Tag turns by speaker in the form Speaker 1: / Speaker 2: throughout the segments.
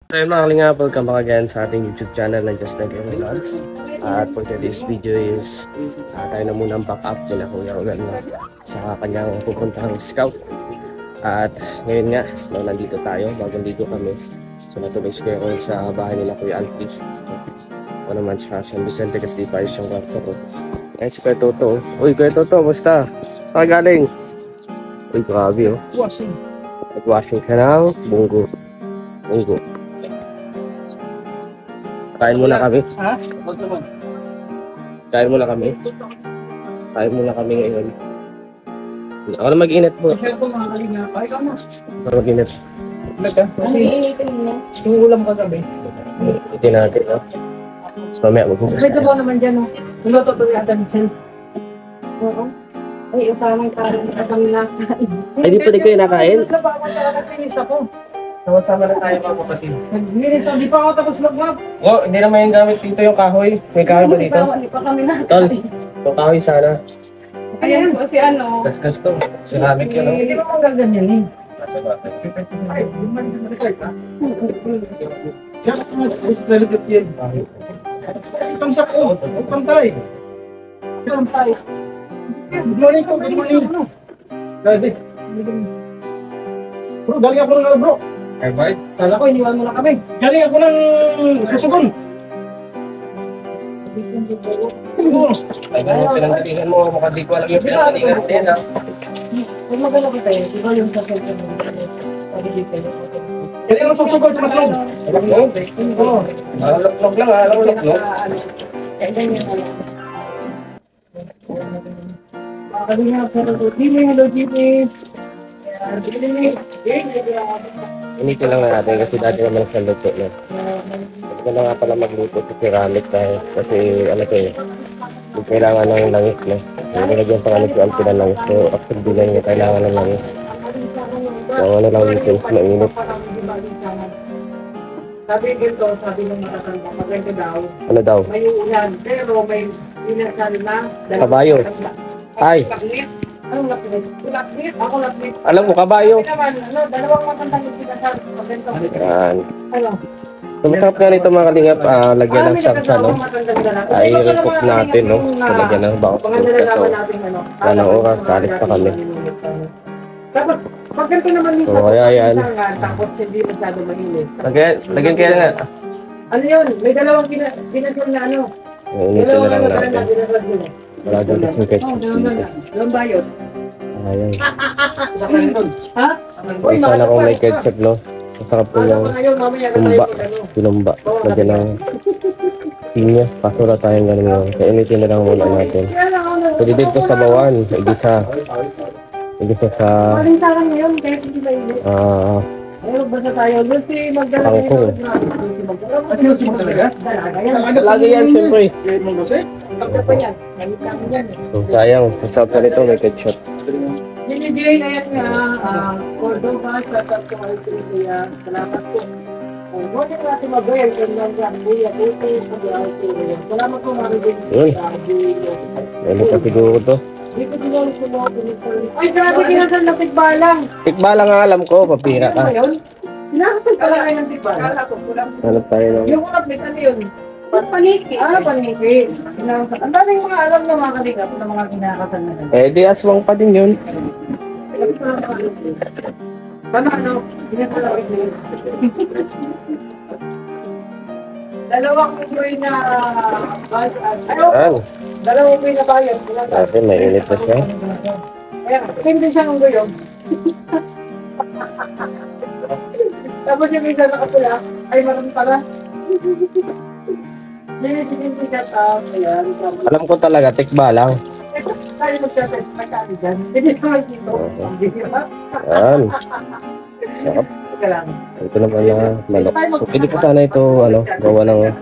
Speaker 1: So yun mga kalingap, welcome back again sa ating YouTube channel na Just Like Every Vlogs. At for today's video is tayo na muna ang back up nila Kuya Rogan na sa kanyang pupuntahang scout. At ngayon nga, nandito tayo, bagong dito kami. So natuloy si Kuya Rogan sa bahay nila Kuya Alfie. O naman sa San Vicente kasi di pa ayos yung kwarto ko. Ayan si Kuya Toto. Uy Kuya Toto, basta? Saan galing? Uy grabe oh. Nag-washing ka ng bunggo. Kain muna kami.
Speaker 2: Ha?
Speaker 1: Kain muna kami. Kain muna kami ngayon. Ako na mag-init po.
Speaker 2: Share ko mga kalinga. Ay, ikaw na.
Speaker 1: Ako mag-init.
Speaker 2: Nagka? Kasi yung ulam ko sabi.
Speaker 1: Itin natin, no? So, mamaya maghugas
Speaker 2: May sabaw
Speaker 1: tayo.
Speaker 2: naman dyan, no? Luto to yung atan dyan.
Speaker 3: Oo. Ay, usamang karin at kami nakain.
Speaker 1: Ay, di pa din kayo nakain?
Speaker 2: Naglabawan sa nagpinis ako. Sama na tayo mga kapatid. Nagpinis ako, di pa ako tapos mag-vlog.
Speaker 1: Oh, hindi naman yung gamit dito yung kahoy. May kahoy ba dito?
Speaker 3: Hindi pa kami nakain.
Speaker 1: Tol, yung kahoy sana.
Speaker 3: Ayan po si ano.
Speaker 1: Kaskas to. Ceramic yun, no?
Speaker 2: Hindi ba kong gaganyan eh?
Speaker 1: Nasa bakit?
Speaker 2: Ay, di man yung malikay ka. Just mas relative yan. Itong sako, pantay. Pantay. Good morning po, good morning. Dati. Bro, galing ako ng bro.
Speaker 1: Ay, bye.
Speaker 2: Kala ko, iniwan mo na kami. Galing ako ng susugon.
Speaker 1: Ay, ganun pinanggalingan mo. Mukhang di ko alam yung pinanggalingan din, ha?
Speaker 2: Kung magala ko tayo, di ba yung sasal ko? Galing ako susugon sa matlog.
Speaker 1: Alaklog?
Speaker 2: Oo.
Speaker 1: Alaklog lang, ha? Alaklog.
Speaker 2: Kalinga, pero Jimmy, hello Jimmy.
Speaker 1: Inito lang na natin kasi dati naman sa luto na. Hindi na nga pala magluto sa ceramic dahil kasi ano to eh. Hindi kailangan ng langis na. Hindi nilagyan pa nga ni si Alpina ng langis. So after din niya kailangan ng langis. So ano lang dito, mainit.
Speaker 2: Sabi dito, sabi ng matatanda, maganda daw.
Speaker 1: Ano daw?
Speaker 2: May ulan, pero may inasal na.
Speaker 1: Kabayo. Ay.
Speaker 2: Anong lapit? Lapit? Ako lapit.
Speaker 1: Alam mo, kabayo.
Speaker 2: Naman, ano, dalawang matandang yung sinasal. Maganda.
Speaker 1: Yan.
Speaker 2: Ano?
Speaker 1: So masarap nga nito mga kalingap, lagyan ng sarsa, no? Ay, i-recook natin, no? So lagyan ng bawang pusa. So, yan ang oras, alis pa kami.
Speaker 2: Dapat, pag ganito naman minsan,
Speaker 1: So, kaya yan.
Speaker 2: tapos hindi masyado mainit.
Speaker 1: Lagyan kaya nga.
Speaker 2: Ano yun? May dalawang ginagawa na ano?
Speaker 1: Initin na lang natin. Wala dyan kasi ketchup dito.
Speaker 2: Dalawang bayot.
Speaker 1: Ayan.
Speaker 2: Ha?
Speaker 1: Kung sana kung may ketchup, no? Masarap po yung tumba. Tinumba. Tapos lagyan ng pinya. Kaso na tayong ganun yun. Kaya initin na lang muna natin. Pwede dito sa bawan. Igisa. Igisa sa...
Speaker 3: Malintaran ngayon, kahit hindi ba yun?
Speaker 2: Ayun, basta tayo. Doon si Magdala.
Speaker 1: Tangkong.
Speaker 2: Kasi si Magdala?
Speaker 1: Lagi yan, siyempre.
Speaker 2: Tapos pa yan. Gamit namin yan.
Speaker 1: So, sayang. Masarap na nito, may ketchup.
Speaker 2: Binibigay na yan nga. Cordova, shoutout ko kayo kaya salamat po. Huwag yung natin mag-goyal kung nandiyan. Buya, puti, salamat po maribig.
Speaker 1: Yun. Ano pa siguro to?
Speaker 2: Dito siguro sa mga pinipal. Ay, grabe kinasal ng tigbalang.
Speaker 1: Tikbala nga alam ko, papira ka.
Speaker 2: Kinasal pala kayo ng tigbalang.
Speaker 1: Ano tayo nung...
Speaker 2: Yung kapit, ano yun?
Speaker 3: Paniki.
Speaker 2: Paniki. Ang daming mga alam na mga kaligap na mga kinakasal na lang.
Speaker 1: Eh, di aswang pa din yun.
Speaker 2: Paano ano? Pinatalaw ito yun. Dalawang kumoy na
Speaker 1: Yan.
Speaker 2: dalawang kumoy na bayan.
Speaker 1: Dati, may init na siya.
Speaker 2: Kaya, hindi siya ng guyong. Tapos yung isa nakapula, ay marami pala. Hindi ka tao.
Speaker 1: Alam ko talaga, tikbalang.
Speaker 2: Tayo magsasabi, magsasabi dyan. Hindi naman dito.
Speaker 1: Yan. Sarap.
Speaker 2: Teka lang.
Speaker 1: Ito naman na manok. So, pwede ko sana ito, ano, gawa ng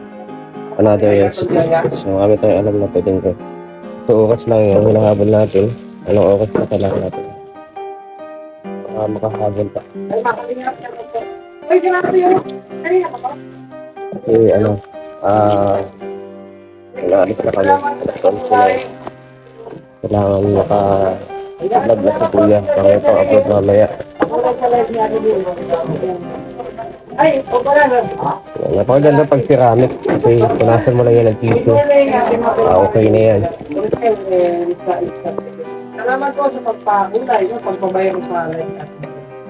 Speaker 1: another recipe. So, kami tayo alam na pwedeng ko. So, oras lang yung hinahabol natin. Anong oras na kailangan natin? Makahabol pa.
Speaker 2: Ay, makalingap niya ko. Ay, ginagawa yun. Kanina ka ba?
Speaker 1: Kasi, ano, naalis na kami. Kailangan maka-vlog na si Kuya. Kaya ito upload mamaya.
Speaker 3: Ay, o pala na.
Speaker 1: Napakaganda pag ceramic. Kasi punasan mo lang yan ng tissue. Okay na yan.
Speaker 3: Salamat po sa pagpakulay, no? Pagpabayang palay.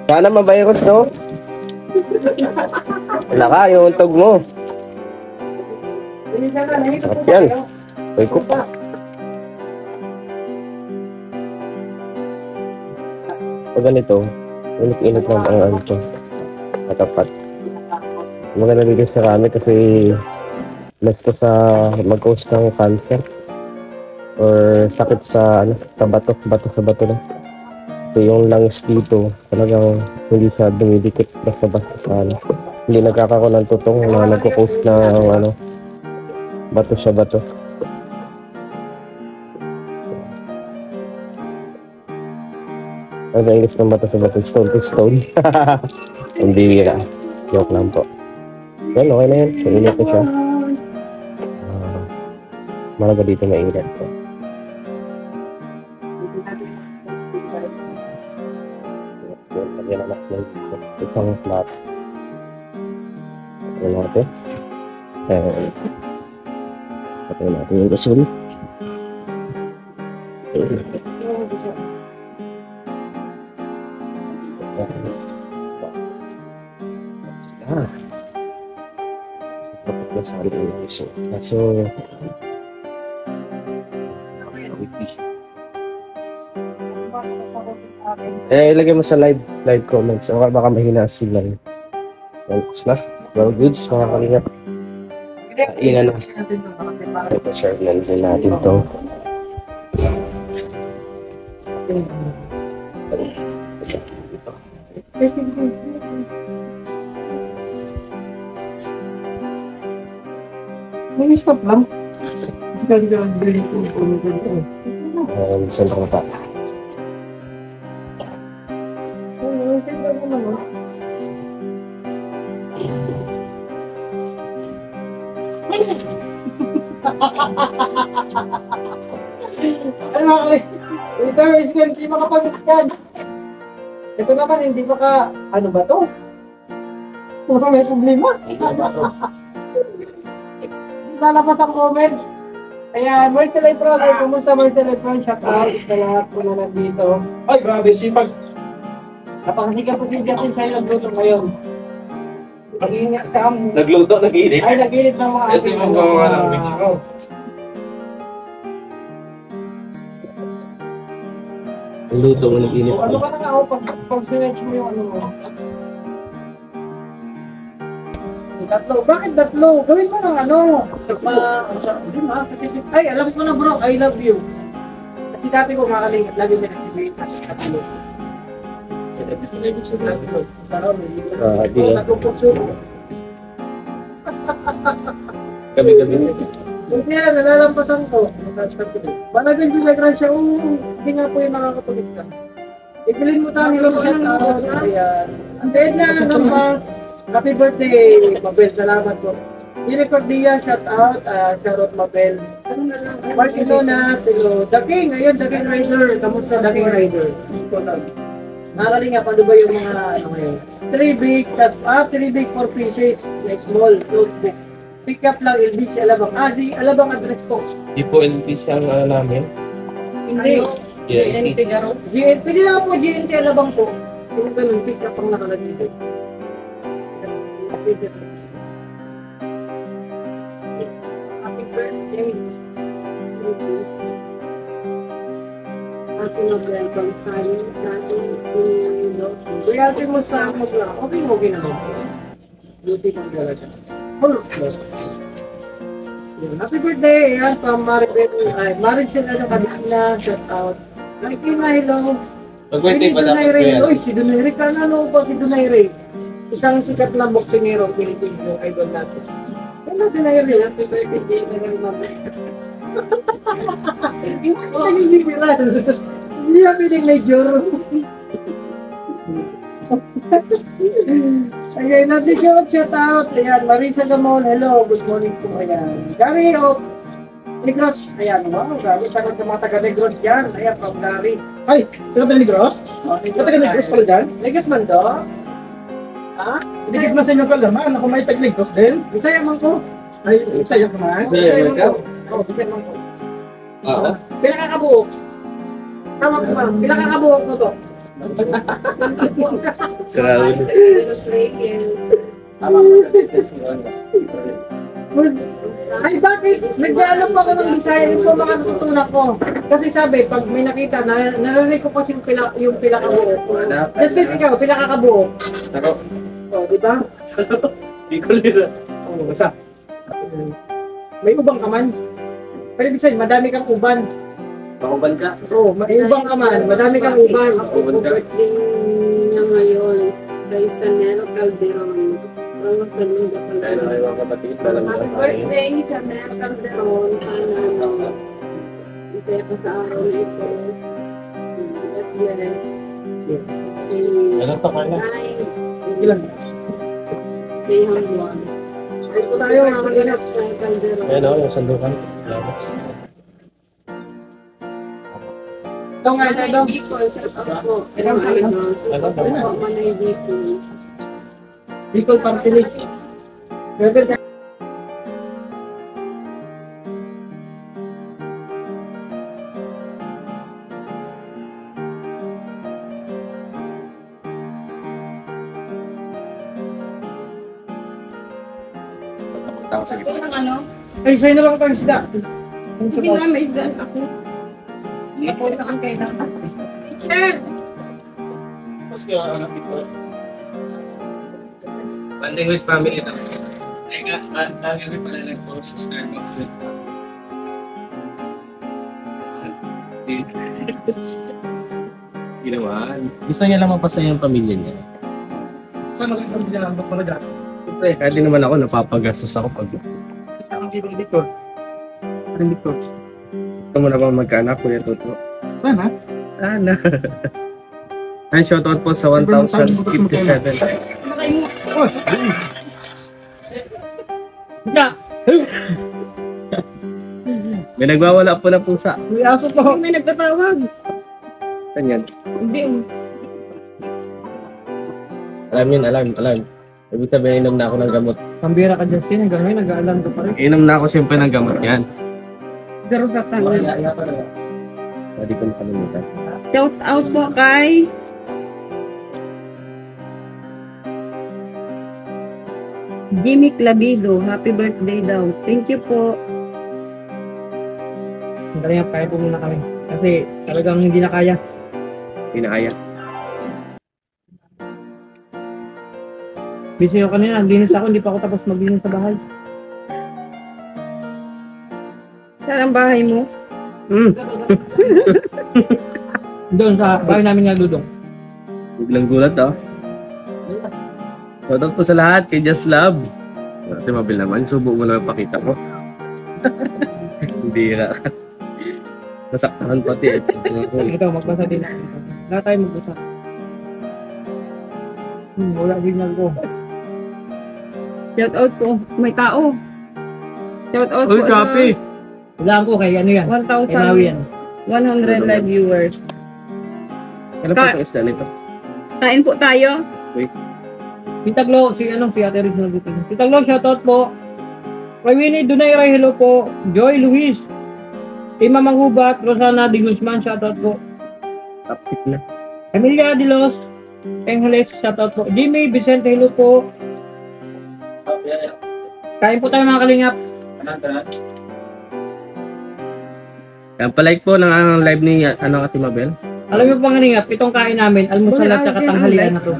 Speaker 1: Sana mabayros, no? Wala ka, yung untog mo. Sarap yan. Uy ko pa. Pag ganito, init-init lang ang ano to. Matapat. Maganda dito sa ceramic kasi mas ko sa mag-cause ng cancer or sakit sa ano, sa bato sa bato na. So yung lungs dito talagang hindi siya dumidikit basta-basta sa ano. Hindi nagkakaroon ng tutong na nagko-cause ng ano, bato sa bato. Ang English ng bato sa bato, stone to stone. Ang bibira. Joke lang po. Yan, okay na yan. Mainit na siya. Malaga dito mainit po. Lagyan na natin isang flat. Lagyan natin. Lagyan natin yung gasol. Sa akin yung iso. Kaso, ilagay mo sa live comments. O baka mahina signal. Tapos na. Well, goods, mga kalingap. Kainan na. Ito, share na din natin to.
Speaker 3: May stop lang. Kasi kali ka lang bilhin ko.
Speaker 1: Saan ka pa?
Speaker 3: Ano mga kali? Ito is hindi makapag-scan. Ito naman hindi maka... Ano ba to? Puro may problema. Lalapat ang comment. Ayan, Marcel Efron. Ay, kumusta Marcel Efron? Shout out sa lahat po na nandito.
Speaker 2: Ay, grabe, sipag.
Speaker 3: Napakasiga po si Justin sa'yo nagluto ngayon. Mag-iingat ka mo.
Speaker 2: Nagluto, nag-init.
Speaker 3: Ay, nag-init ng mga
Speaker 2: Kasi magawa ng mix mo.
Speaker 1: Luto mo nag-init.
Speaker 3: Ano ka na nga ako pag sinerge mo yung ano mo? Tatlo. Bakit tatlo? Gawin mo ng ano? Ay, alam ko na bro, I love you. Kasi dati ko makalingat, lagi may nag-ibig sa tatlo.
Speaker 1: Gabi-gabi.
Speaker 3: Kung kaya nalalampasan ko, balagin ko sa grand siya, hindi nga po yung nakakapag-iskan. Ibilin mo tayo lang shout out. Ayan. Ang dead na naman. Happy birthday, Mabel. Salamat po. Jennifer Dia, shout out. Shout out, Mabel. Martin Lonas, hello. The King, ayun, The King Rider. Kamusta, The King Rider? Nakalinga, paano ba yung mga, ano ngayon? 3 big, 4 pieces. Like small, notebook. Pick up lang, LBC Alabang. Di Alabang address ko.
Speaker 1: Di po LBC ang ano namin.
Speaker 3: Hindi.
Speaker 1: GNT.
Speaker 3: Pwede lang po, GNT Alabang po. Yung ganun, pick up ang nakalagay dito. Happy birthday. Happy Nobel from Science. Reality mo sa ako lang. Okay naman. Beauty kang talaga. Happy birthday! Ayan, from Maribel. Maricel ano kanina. Shout out. Nakikina, hello.
Speaker 1: Mag-birthday pa dapat ko yan.
Speaker 3: Uy, si Donaire. Ano po si Donaire? Isang sikat na boksingero, Pilipino, idol natin. Ano Donaire? Happy birthday na lang naman. Hindi ko nagigitiran. Hindi na pinag-major. Ayan, natin shout out. Ayan, Marisa Gamon, hello, good morning po. Ayan, Gary of Negros. Ayan, wow, Gary, takot sa mga taga-Negros yan. Ayan, from Gary.
Speaker 2: Ay, sa Negros? Sa Negros pala dyan?
Speaker 3: Negros man do? Ha?
Speaker 2: Dikit mo sa inyong kalaman, ako may tagligtos din.
Speaker 3: Bisaya man ko.
Speaker 2: Ay, saya ko man.
Speaker 1: Bisaya man ka?
Speaker 3: Oo, bisaya man ko.
Speaker 1: Oo.
Speaker 3: Pila ka kabuok? Tama ko ma'am. Pila ka kabuok mo to?
Speaker 1: Si Raul.
Speaker 2: Tama ko sa details mo.
Speaker 3: Ay, bakit? Nag-aalap ako ng Bisaya. Ito mga natutunan ko. Kasi sabi, pag may nakita, narinig ko kasi yung pila kabuok. Justin, ikaw, pila ka kabuok?
Speaker 1: Ako.
Speaker 3: O, di ba?
Speaker 1: Di ko lira.
Speaker 3: Oo, basta. May ubang ka man. Pero ibig sabihin, madami kang uban.
Speaker 1: Pakuban ka.
Speaker 3: Oo, may ubang ka man. Madami kang uban.
Speaker 1: Pakuban ka.
Speaker 4: Birthday niya ngayon. Dahil sa Nero Calderon. Ang masalong ka pala.
Speaker 1: Dahil na kayo mga kapatid, alam mo
Speaker 4: Happy
Speaker 1: yan.
Speaker 4: birthday sa Nero Calderon. Sana ano, isaya ka sa araw na ito. God bless.
Speaker 2: Ano to, Carla?
Speaker 3: Ilan?
Speaker 4: Stay humble.
Speaker 3: Ito tayo, mga ganap.
Speaker 4: Sa Calderon.
Speaker 1: Ayan o, yung sandukan. Salamat.
Speaker 3: Ito nga, ito.
Speaker 4: Manay Dicol, shout out po.
Speaker 3: Ilang sa ilang?
Speaker 4: Shout out po, Manay Dicol.
Speaker 3: Bicol Party List. Level ka.
Speaker 1: Tama sa
Speaker 4: Ito ng ano?
Speaker 3: Ay, sa'yo na lang ito yung sida. Yung
Speaker 4: Sige
Speaker 3: sabaw.
Speaker 4: na, may isdan ako. Ako na ang kailangan. Teacher!
Speaker 2: Tapos kaya, anak ito.
Speaker 1: Banding with family na. Ay nga, lagi ko pala nag-post sa Starbucks with Hindi naman. Gusto niya lang mapasaya yung pamilya niya.
Speaker 2: Saan maging pamilya lang ba talaga? Siyempre,
Speaker 1: Kahit din naman ako, napapagastos ako pag
Speaker 2: saan ang ibang dito? Anong dito?
Speaker 1: gusto mo na bang magkaanak, Kuya Toto?
Speaker 2: Sana.
Speaker 1: Sana. Ay, shoutout po sa 1,057.
Speaker 2: Oh,
Speaker 3: Ya!
Speaker 1: May nagwawala po na pusa.
Speaker 2: may aso po.
Speaker 4: May nagtatawag.
Speaker 1: Saan yan?
Speaker 4: Hindi.
Speaker 1: Alam yun, alam. Ibig sabihin, inom na ako ng gamot.
Speaker 3: Pambira ka, Justin. Hanggang ngayon, nag-aalam ka pa rin.
Speaker 1: Inom na ako siyempre ng gamot yan.
Speaker 4: Pero sa tanong.
Speaker 1: Hindi ko nakalimutan.
Speaker 4: Shout out po kay Jimmy Clavido. Happy birthday daw. Thank you po.
Speaker 3: Ang galing, kaya po muna kami. Kasi talagang hindi na kaya.
Speaker 1: Pinakaya.
Speaker 3: Busy ako kanina, naglinis ako, hindi pa ako tapos maglinis sa bahay.
Speaker 4: Saan ang bahay mo?
Speaker 3: Doon sa bahay namin nga Dudong.
Speaker 1: Biglang gulat oh. Shoutout po sa lahat kay Just Love. Ate Mabil naman, subo mo na yung pakita mo. Hindi na. Nasaktahan pati eh.
Speaker 3: Ito, magbasa din ako. Lahat tayo magbasa. Wala signal ko.
Speaker 4: Shout out po. May tao. Shout out
Speaker 1: Uy,
Speaker 4: po
Speaker 1: copy!
Speaker 3: Wala ko kay ano yan. Kay Maui yan.
Speaker 4: 1,100 live viewers.
Speaker 1: Kailan po ito isda nito?
Speaker 4: Kain po tayo.
Speaker 3: Tita Glo, si Ate Riz na dito. Tita Glo, shoutout po. Kay Winnie Dunay Ray, hello po. Joy Luis. Ima Manghubat, Rosana Di Guzman, shoutout po.
Speaker 1: Tapit na.
Speaker 3: Emilia De Los Angeles, shoutout po. Jimmy Vicente, hello po. Kain po tayo mga kalingap.
Speaker 1: Yan, palike po ng live ni Ate Mabel.
Speaker 3: Alam niyo po mga kalingap, itong kain namin, almusal at saka tanghalian na to.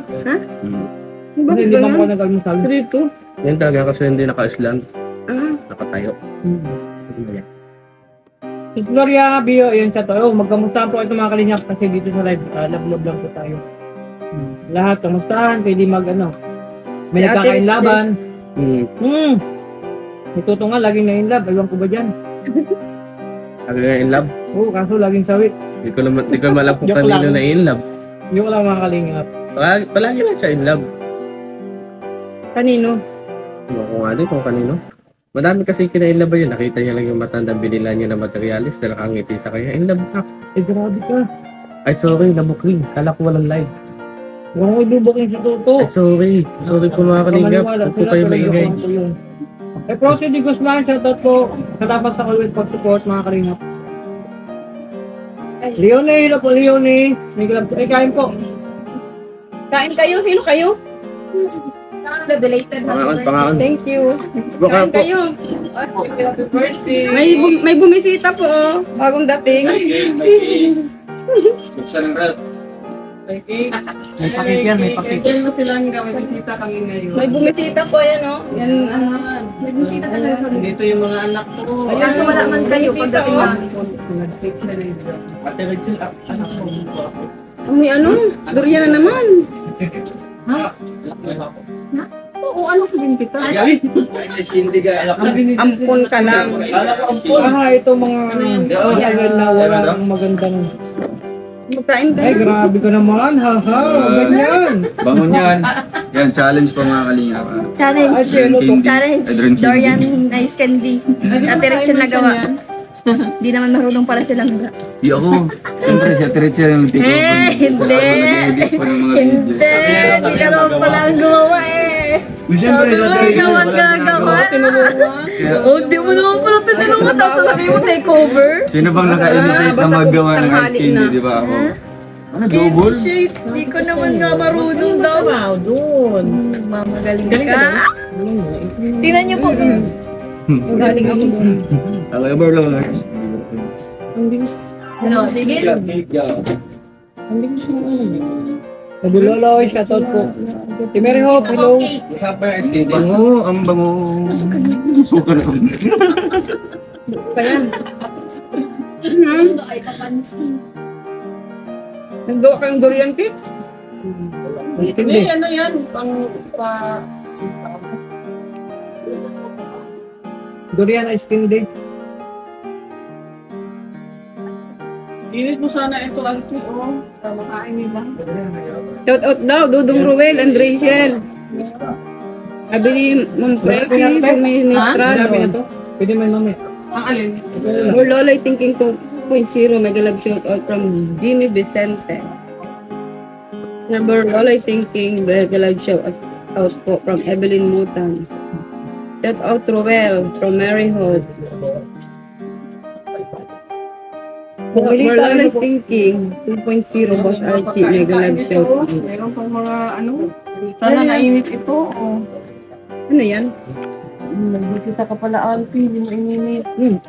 Speaker 3: Kasi hindi pa mo nag-almusal.
Speaker 4: Dito.
Speaker 1: Yan talaga kasi hindi naka-island.
Speaker 4: Ah,
Speaker 1: Nakatayo.
Speaker 3: Si Gloria Bio, yun siya to. Oh, magkamustahan po ito mga kalingap kasi dito sa live, love lang po tayo. Lahat, kamustahan, pwede mag ano. May
Speaker 4: Si Ate
Speaker 3: nagkakain
Speaker 4: Riz,
Speaker 3: laban.
Speaker 1: Hmm.
Speaker 3: Ituto nga, laging na in love. Ewan ko ba dyan?
Speaker 1: Sabi nga in love.
Speaker 3: Oo, kaso laging sawit.
Speaker 1: Di ko malam kung
Speaker 3: Joke
Speaker 1: kanino
Speaker 3: lang.
Speaker 1: na in love.
Speaker 3: Yung lang mga kalingap.
Speaker 1: Palagi lang siya in love.
Speaker 4: kanino?
Speaker 1: Ako nga din kung kanino. Madami kasi kina-in love yun. Nakita niya lang yung matandang binila niya na materialis na nakangiti sa kanya. In love ka.
Speaker 3: Eh, grabe ka.
Speaker 1: Ay, sorry, nabukling. Kala ko walang live.
Speaker 3: Huwag mo ibubok yung si Toto.
Speaker 1: Sorry. Sorry po mga kalingap. Huwag po kayo maingay.
Speaker 3: Eh, Proceed di Guzman, shoutout po. Salamat sa always pag-support mga kalingap. Leonie, hello po Leonie. May glove po. Eh, kain po.
Speaker 4: Kain kayo? Sino kayo? Belated
Speaker 1: Pangaon.
Speaker 4: Thank you.
Speaker 1: Baka
Speaker 4: Kain
Speaker 1: po.
Speaker 4: kayo. May bumisita po, oh. Bagong dating.
Speaker 2: Buksan ng rep.
Speaker 3: May pakit yan, may pakit.
Speaker 4: May bumisita po, yan, oh. Yan, ano. May bumisita talaga.
Speaker 5: Dito yung mga anak ko.
Speaker 4: Ayan, so wala man kayo pagdating na.
Speaker 5: Ate Rachel, anak ko.
Speaker 4: May ano, durian na naman. Oo, ano ko din kita?
Speaker 2: Hindi ka.
Speaker 4: Ampon ka lang.
Speaker 3: Ito mga yan na walang magandang.
Speaker 4: Magkain
Speaker 3: Ay,
Speaker 4: din.
Speaker 3: grabe ka naman, haha, ganyan.
Speaker 2: Bangon yan. Yan, challenge pa mga kalinga.
Speaker 6: Challenge.
Speaker 3: Ay, sino to?
Speaker 6: Challenge.
Speaker 2: Dorian
Speaker 6: Dorian Ice Candy. Ate Rachel nagawa. Di naman marunong para silang ga.
Speaker 2: Di ako. Siyempre, si Ate Rachel yung take over.
Speaker 6: Hindi.
Speaker 2: Nag-edit pa ng mga video.
Speaker 6: Hindi ka naman pala ang gumawa eh.
Speaker 2: Siyempre, si Ate Rachel.
Speaker 6: Ikaw ang gagawa. Oh, di mo naman pala tinulungan. Tapos sabi mo take over.
Speaker 2: Sino bang naka-initiate na maggawa ng ice candy, di ba ako? Ano, double?
Speaker 6: Di ko naman nga marunong daw.
Speaker 5: Wow, doon.
Speaker 6: Mamagaling
Speaker 5: Galing ka
Speaker 6: ka. Tingnan niyo po.
Speaker 5: Galing ako doon.
Speaker 2: However, Lord.
Speaker 6: Ano, sige.
Speaker 3: Sabi Lolo, shoutout po. Si Mary Hope, hello.
Speaker 5: Usap pa yung ice candy.
Speaker 2: Bango, ang bango. Suka na.
Speaker 3: Pa yan.
Speaker 6: Ay, kapansin.
Speaker 4: Naggawa kayong durian cake?
Speaker 3: Hindi.
Speaker 5: Ano yan? Pang pa...
Speaker 3: Durian Ice Candy.
Speaker 5: Init mo sana ito, Alki, oh. Makain nila.
Speaker 4: Shout out daw, Dudong Ruel and Rachel. Sabi ni Ma'am Prexy, si Ministra.
Speaker 3: Sabi na to. Pwede may mamit.
Speaker 5: Ang alin?
Speaker 4: More Loloy Thinking 2.0, mega love shout out from Jimmy Vicente. Server Loloy Thinking, mega love shout out po from Evelyn Mutan. Shout out Ruel from Mary Hope. More Loloy Thinking 2.0, Boss Archie, mega love shout out.
Speaker 5: Meron pang mga ano. Sana nainit ito, oh.
Speaker 4: Ano yan?
Speaker 5: Nagbisita ka pala, Alki. Hindi mo ininit.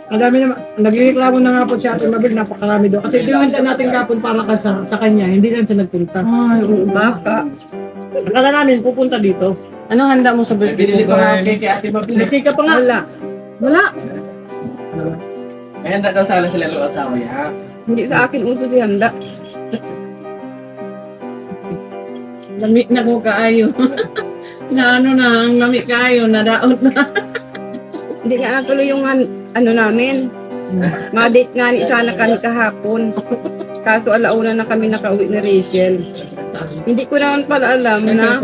Speaker 3: Ang dami naman. Nagreklamo na nga po si Ate Mabel, napakarami doon. Kasi tinunta natin kapon para ka sa kanya, hindi lang siya nagpunta.
Speaker 5: Ay,
Speaker 4: Baka.
Speaker 3: Akala namin pupunta dito.
Speaker 5: ano handa mo sa birthday mo, girl? Kay Ate Mabel.
Speaker 3: Nagkik ka pa nga.
Speaker 4: Wala. Wala.
Speaker 5: Ay, handa daw sana sila lo asawa niya.
Speaker 4: Hindi sa akin uso si Handa.
Speaker 5: Lami na ko kaayo. Na ano na, ang lami kaayo, nadaot na.
Speaker 4: Hindi nga natuloy yung ano namin. Ma-date nga ni sana kami kahapon. Kaso alauna na kami nakauwi ni Rachel. Hindi ko naman pala alam na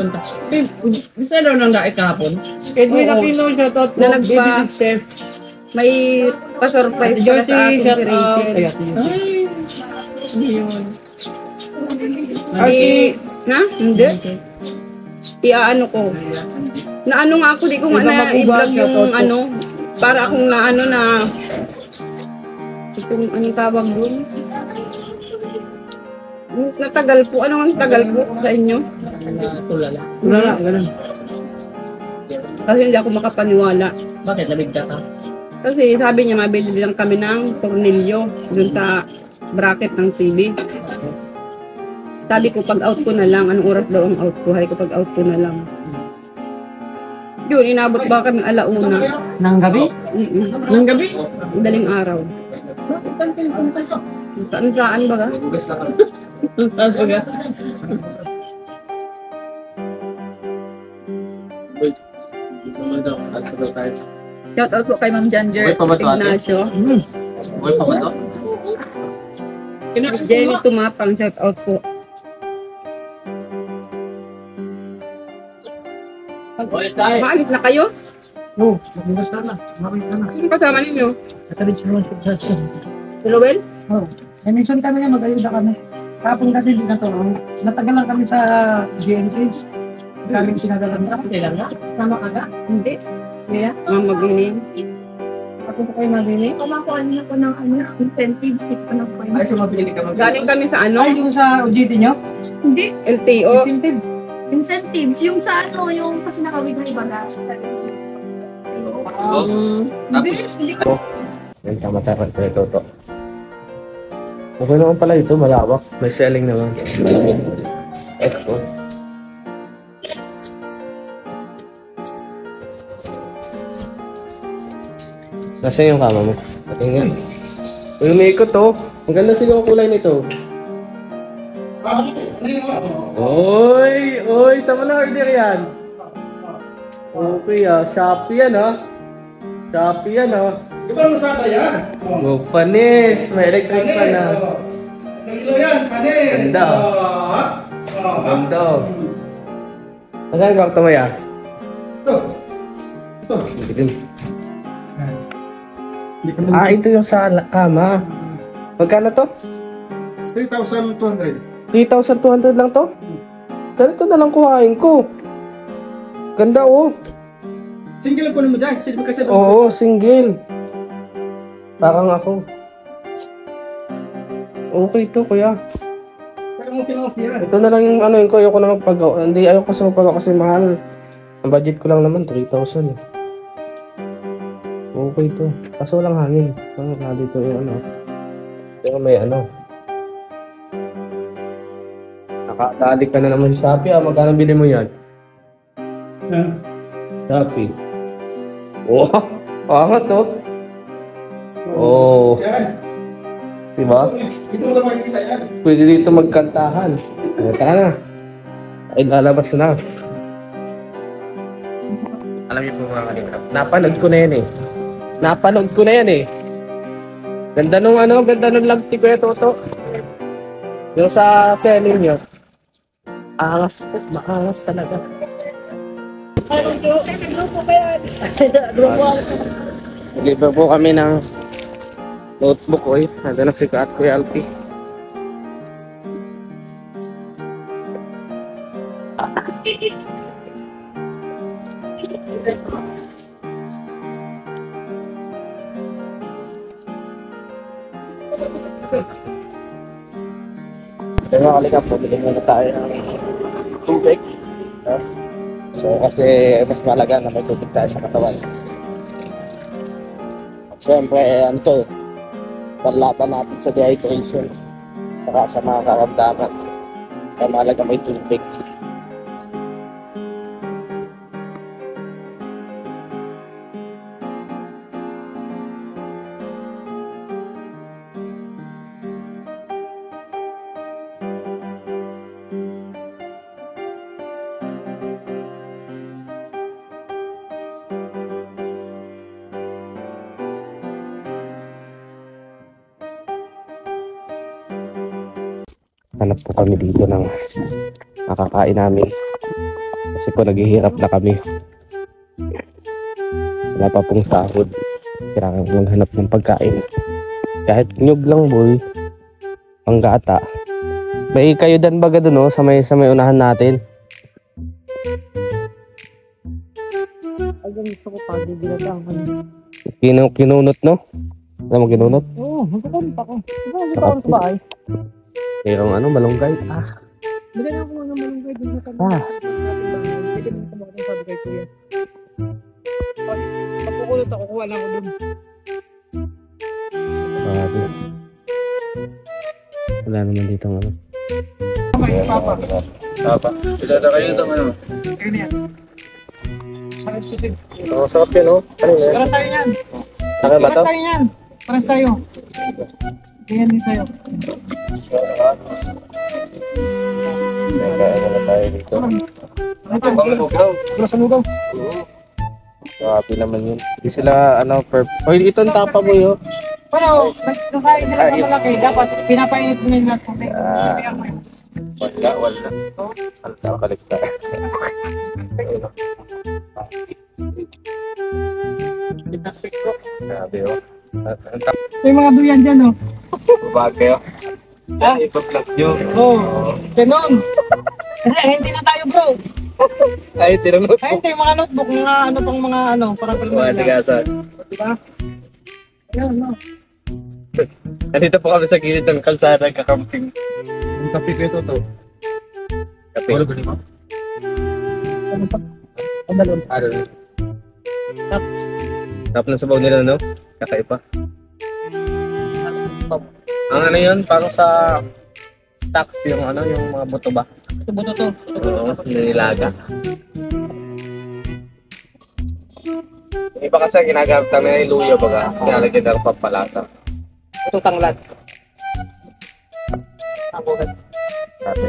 Speaker 5: Bisa daw nang dait kahapon.
Speaker 3: Edwin Aquino, shoutout po.
Speaker 4: Na nagpa-
Speaker 3: Baby Steph.
Speaker 4: may pa-surprise
Speaker 3: Ate
Speaker 4: para sa akin
Speaker 3: Josie,
Speaker 4: si
Speaker 3: shoutout.
Speaker 4: Rachel.
Speaker 3: Ay, Ate Josie.
Speaker 5: Ay, yun.
Speaker 4: Na? Hindi. Iaano ko. Na ano nga ako, di ko nga na i-vlog yung ano. Para akong na ano na itong anong tawag doon. Natagal po. Ano ang tagal po sa inyo?
Speaker 5: Tulala.
Speaker 3: Wala, ganun.
Speaker 4: Kasi hindi ako makapaniwala.
Speaker 5: Bakit nabigda ka?
Speaker 4: Kasi sabi niya mabili lang kami ng tornilyo dun sa bracket ng CB. Sabi ko pag out ko na lang, anong oras daw ang out ko? Hay ko pag out ko na lang. Yun, inabot ba kami alauna?
Speaker 5: Nang gabi? Nang gabi?
Speaker 4: Daling araw. Saan ba ka?
Speaker 5: Tapos baga.
Speaker 4: Shout out po kay Ma'am Janger Ignacio.
Speaker 5: Uy, pa ba to?
Speaker 4: Jenny Tumapang, shout out po. Maalis na kayo?
Speaker 3: No, magbukas ka na. Maraming ka na.
Speaker 4: Yung kasama ninyo?
Speaker 3: Ate Rachel naman po sa siya.
Speaker 4: Lowell?
Speaker 3: Oh. Eh, minsan kami nga mag-ayuda kami. Kapon kasi din na to, natagal lang kami sa GNP. Maraming sinadala na. Kailan nga? Tama ka na?
Speaker 5: Hindi. Kaya?
Speaker 4: Mag-inim.
Speaker 5: Ako po kayo mabili? Kumakuha niyo po ng incentives. Hindi ko na po
Speaker 3: Ay, sumabili ka mag-
Speaker 4: Galing kami sa
Speaker 3: Ay,
Speaker 4: ano?
Speaker 3: yung sa OJT nyo?
Speaker 6: Hindi.
Speaker 4: LTO.
Speaker 3: Incentive.
Speaker 6: Incentives. Yung sa ano, yung kasi nakawig na iba na.
Speaker 3: Hindi ko.
Speaker 1: Yan, tama-tama ito ito. Okay naman pala ito, malawak. May selling naman. Ito. Nasaan yung kama mo? Patingin. Uy, umiikot to. Ang ganda siguro kulay nito. Oy! Oy! Saan mo na-order yan? Okay Shopee yan Shopee yan
Speaker 2: Di ba masada yan?
Speaker 1: Oh, panis! May electric pa na.
Speaker 2: Nagilo yan, panis.
Speaker 1: Ganda. Ganda. Nasaan yung kwarto mo yan?
Speaker 2: Ito. Ito.
Speaker 1: Ito yung sa kama. Magkano to?
Speaker 2: 3,200.
Speaker 1: 3,200 lang to? Ganito na lang kuhain ko. Ganda
Speaker 2: Single ko mo dyan. Kasi di ba kasi
Speaker 1: Oo, single. Parang ako. Okay to, kuya.
Speaker 2: Parang mo pinakapira.
Speaker 1: Ito na lang yung ano ko. Ayoko na magpagawa. Hindi, ayoko kasi magpagawa kasi mahal. Ang budget ko lang naman, 3,000. Okay to. Kaso walang hangin. Ano nga dito yung ano. Pero may ano. Nakadali ka na naman sa Shopee Magkano bili mo yan? Shopee. Wow! Angas Oh,
Speaker 2: Yan.
Speaker 1: diba?
Speaker 2: Ito mo lang makikita yan.
Speaker 1: Pwede dito magkantahan. Tara na. Ay, lalabas na. Alam niyo po mga kalingap. Napanood ko na yan eh. Napanood ko na yan eh. Ganda nung ganda nung love team ko yung Toto. Yung sa selling nyo. Angas po, maangas talaga. Nag-liver po kami ng notebook ko eh. Nandun na si Kuya Alpi. Kaya mga kalingap, pabili muna tayo ng tubig. So kasi mas malaga na may tubig tayo sa katawan. Siyempre, ano to, panlaban natin sa dehydration. Saka sa mga karamdaman. Kaya mahalaga may tubig. Hanap po kami dito ng makakain namin. Kasi po naghihirap na kami. Wala pa pong sahod. Kailangan maghanap ng pagkain. Kahit nyug lang boy. Panggata. May kayo dan baga doon sa may unahan natin.
Speaker 3: Ay, gusto ko pa. Bibilang
Speaker 1: Kinunot no? Alam mo kinunot?
Speaker 3: Oo, magkakunta ko. Diba,
Speaker 1: Sarap
Speaker 3: sa bahay?
Speaker 1: Mayroong malunggay.
Speaker 3: Bigyan ako ng malunggay din sa
Speaker 1: Ah.
Speaker 3: Pwede mo ito makatang sabi kay Kuya. Pagkukulot ako, kuha lang ako dun.
Speaker 1: Wala naman dito ano.
Speaker 3: Papa.
Speaker 2: Papa. Isa na kayo ito ano?
Speaker 3: Kaya niyan. Sarap sisig.
Speaker 1: Oh, sarap yun Ano yun?
Speaker 3: Para sa'yo yan.
Speaker 1: Saka ba
Speaker 3: Para
Speaker 1: to?
Speaker 3: sa'yo yan. Para sa'yo. Ganyan din sa'yo.
Speaker 1: Kaya na tayo dito.
Speaker 3: Para sa lugaw.
Speaker 1: So, happy naman yun. Hindi sila Oy, ito ang tapa mo yun.
Speaker 3: Pero, nasahin sila ng malaki. Dapat, pinapainit mo nila ng tubig. Kaya mo yun.
Speaker 1: Wala. Kalikta. Grabe
Speaker 3: May mga duyan dyan, oh.
Speaker 1: Bagay
Speaker 3: Ha?
Speaker 2: Ipa-vlog nyo.
Speaker 3: Oo. Ganun. Kasi hindi na tayo bro.
Speaker 1: Ay, tinanong
Speaker 3: Ay, hindi, mga notebook, mga ano pang mga ano, para
Speaker 1: mga tigasan.
Speaker 3: Diba? Ayun, no.
Speaker 1: Nandito po kami sa gilid ng kalsada, kakamping.
Speaker 2: Ang kape ko ito to.
Speaker 1: Kape.
Speaker 2: Wala ba lima?
Speaker 3: Ano pa? Ang dalon.
Speaker 1: Ano? Sarap ng sabaw nila, no? Kakaiba. Ang ano yun, parang sa stocks yung ano, yung mga buto ba?
Speaker 3: Buto to.
Speaker 1: Oo, nilaga. Yung iba kasi ginagamit namin yung luya baga, sinalagyan ng pampalasa.
Speaker 3: Ito tanglad. Ako
Speaker 1: Sabi.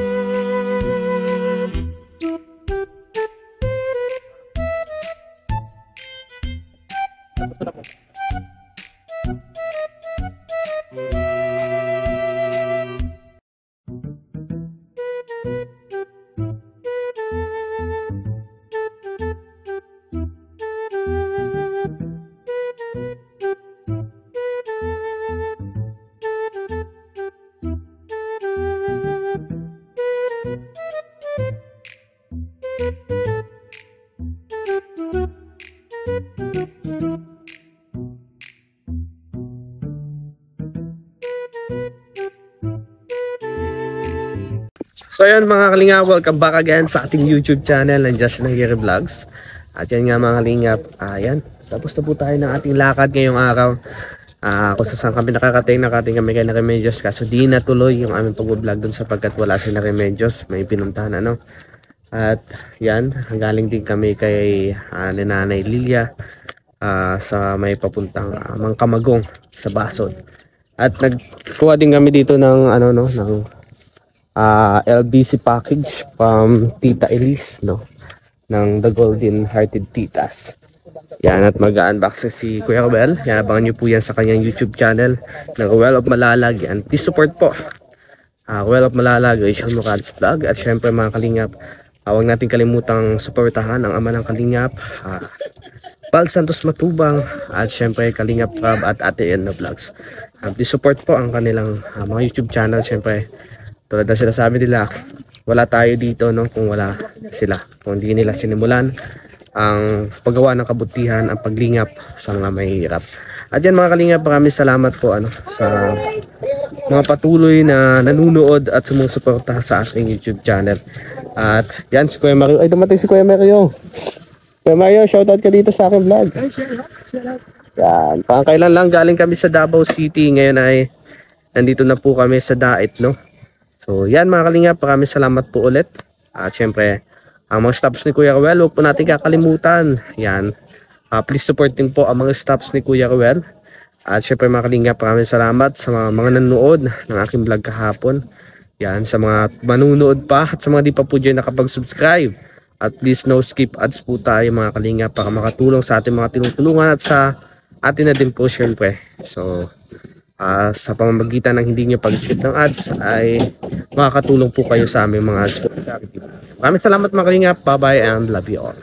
Speaker 1: So yun mga kalinga, welcome back again sa ating YouTube channel ng Just Nagiri Vlogs. At yan nga mga kalingap, ayan, tapos na po tayo ng ating lakad ngayong araw. Kung saan kami nakarating kami kay na Remedios, kaso di natuloy yung aming pag-vlog dun sapagkat wala si na Remedios, may pinuntahan ano. At yan, galing din kami kay ni Nanay Lilia sa may papuntang Mangkamagong sa Basod. At nagkuha din kami dito ng ano no, ng LBC package from Tita Elise, no, ng The Golden Hearted Titas. Yan, at mag-unbox si Kuya Ruel. Yan, abangan nyo po yan sa kanyang YouTube channel ng Ruel of Malalag. Yan, please support po Ruel of Malalag, Rachel Morales Vlog. At syempre mga kalingap, huwag natin kalimutang suportahan ang ama ng kalingap, Pal Santos Matubang, at syempre Kalingap Rob at Ate Enna Vlogs. Please support po ang kanilang mga YouTube channel. Syempre tulad na sinasabi nila, wala tayo dito no kung wala sila, kung hindi nila sinimulan ang paggawa ng kabutihan, ang paglingap sa mga mahihirap. At yan mga kalingap, maraming salamat po sa mga patuloy na nanunood at sumusuporta sa ating YouTube channel. At yan si Kuya Mario, ay dumating si Kuya Mario. Kuya Mario, shoutout ka dito sa aking vlog. Yan, pangkailan lang galing kami sa Davao City, ngayon ay nandito na po kami sa Dait, no. So yan mga kalingap, maraming salamat po ulit. At syempre, ang mga stops ni Kuya Ruel, huwag po natin kakalimutan. Yan, please support din po ang mga stops ni Kuya Ruel. At syempre mga kalingap, maraming salamat sa mga nanonood ng aking vlog kahapon. Yan, sa mga manunood pa at sa mga di pa po dyan nakapag-subscribe. At please no skip ads po tayo mga kalingap para makatulong sa ating mga tinutulungan at sa atin na din po syempre. So sa pamamagitan ng hindi nyo pag-skip ng ads ay makakatulong po kayo sa aming mga ads. Maraming salamat mga kalingap. Bye bye and love you all.